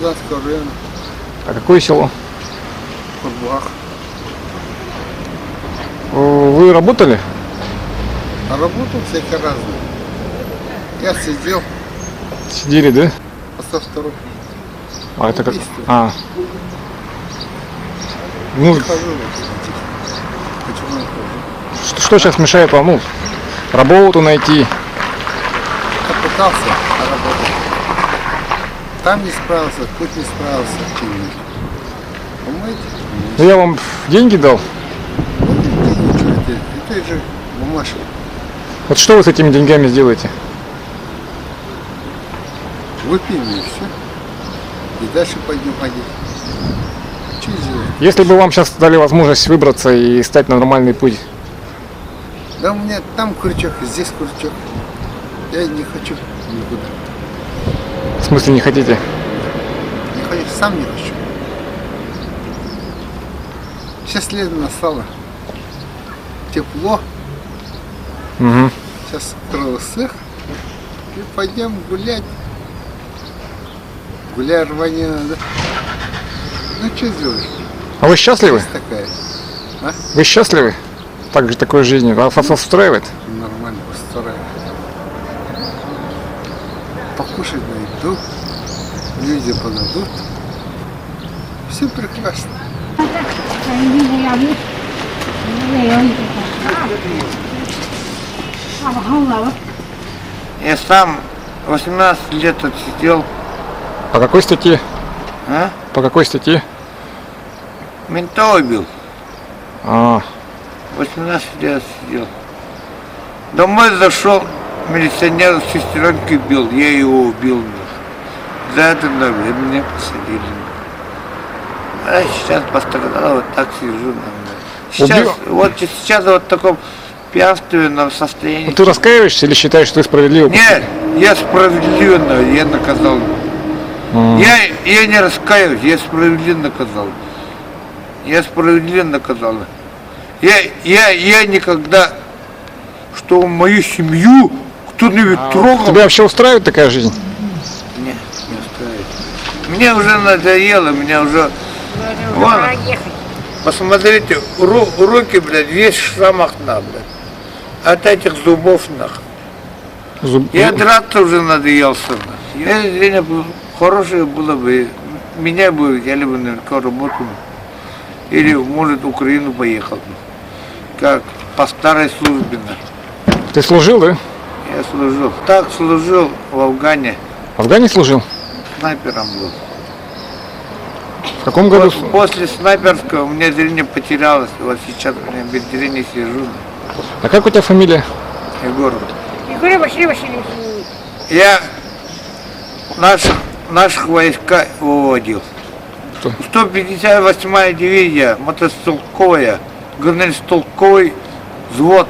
Гражданского района, А какое село? Курбуах. Вы работали? А работал всякие разные. Я сидел, Сидели, да? а со второй. А это как? Убийство. А. Ну, Не хожу. Почему не хожу? что сейчас мешает вам, ну, работу найти? Я пытался работать. Там не справился, тут не справился. Понимаете? Ну, я вам деньги дал. Ну, ничего, это же бумажка. Вот что вы с этими деньгами сделаете? Выпьем и все. И дальше пойдем ходить. Что сделать? Если бы вам сейчас дали возможность выбраться и стать на нормальный путь, Да у меня там крючок, здесь крючок. Я не хочу никуда. в смысле не хотите? Не хочу, сам не хочу. Сейчас лето настало. Тепло. Угу. Сейчас открою цех. И пойдем гулять. Гуляй, рвани надо. Ну что сделаешь? А вы счастливы? Есть такая. Вы счастливы? Так же такой жизнью. Вас устраивает? Нормально устраивает. Покушать найдут. Люди подадут. Все прекрасно. Я сам 18 лет отсидел. По какой статье? А? По какой статье? Мента убил. А, 18 лет сидел. Домой зашел, милиционер сестренки бил, я его убил. За это на меня посадили. А сейчас пострадал, вот так сижу. Сейчас, Убил? вот сейчас вот в таком пьянственном состоянии. ну ты раскаиваешься или считаешь, что ты справедливо? Нет, я справедливо, я наказал. Я не раскаиваюсь, я справедливо наказал. Я справедливо наказал. Я никогда, что мою семью кто-нибудь трогал. Тебя вообще устраивает такая жизнь? Нет, не устраивает. Мне уже надоело, меня уже... Вон, посмотрите, руки, блядь, весь в шрамах на, блядь. От этих зубов, нах. Я драться уже надоелся. Я хорошее было бы, меня бы взяли бы наверняка работу. Или, может, в Украину поехал. Как по старой службе. Ты служил, да? Я служил. Так служил в Афгане. В Афгане служил? Снайпером был. В каком году? После снайперского у меня зрение потерялось. Вот сейчас у меня без зрения сижу. А как у тебя фамилия? Егор. Егор Васильевич. Я наших войска выводил. Кто? 158-я дивизия, мотострелковая, горнострелковый взвод.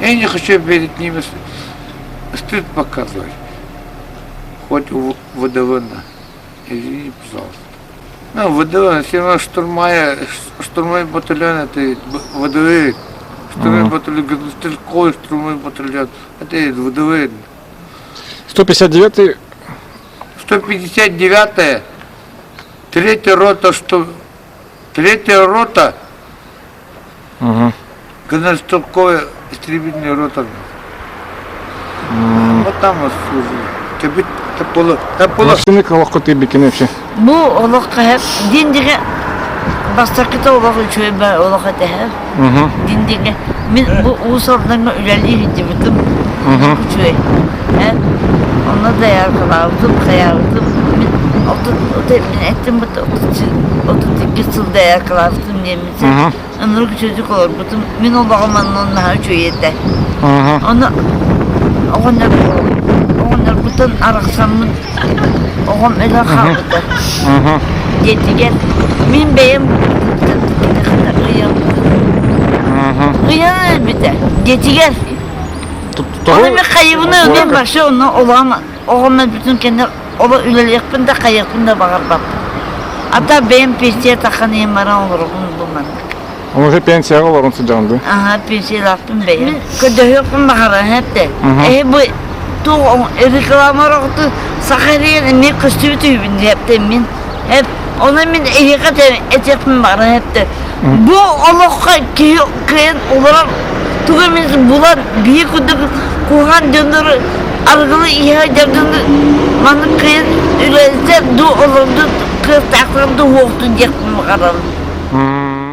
Я не хочу перед ними стыд показывать. Хоть у ВДВ. Извини, пожалуйста. Ну, ВДВ, все равно штурмовой батальон, это ВДВ. Штурмовой батальон, горнострелковый штурмовой батальон. Это ВДВ. 159-й? 159-я. Третья рота, Угу. горнострелковая истребительная рота. Вот там нас служили. Сыны лохоты бикинепши. Bu olakka hep dindige bastakita olak üçüye ben olak ete Угу. dindige min bu uluslardan ülerliği hinci bütün üçüye hep ona da yargılardım kayardım min min ettim bu 32 yılda yargılardım yemisi ömrük çocuk olur bütün min olağımanın onunla üçüye de Угу. onu onlar bütün araksamın oğum ele kaldı. Угу. Yetigen min beyim kıyam elbette. Yetigen. Onun bir kaybını ben başı onu olamam. Oğum bütün kendi ola üleliyekpin de kayıkpin de bağır bak. Hatta benim pensiye takanıyım bana olur bunu bulmam. Он уже пенсия он сидел, да? Aha pensiye laktım beyim. Kötü yokpun bakarım hep de. Bu tu reklamlar oldu. Sakarya'nın ne kostümü tüyübünde hepten min. Hep ona min eyikat edecektim bana hepte. Bu Allah'a kıyın olarak tugamiz bulan bir kuduk kuhan döndürü argılı ihaydarını bana kıyın ülese du olurdu kız taklandı hoğdu diyecektim bakalım.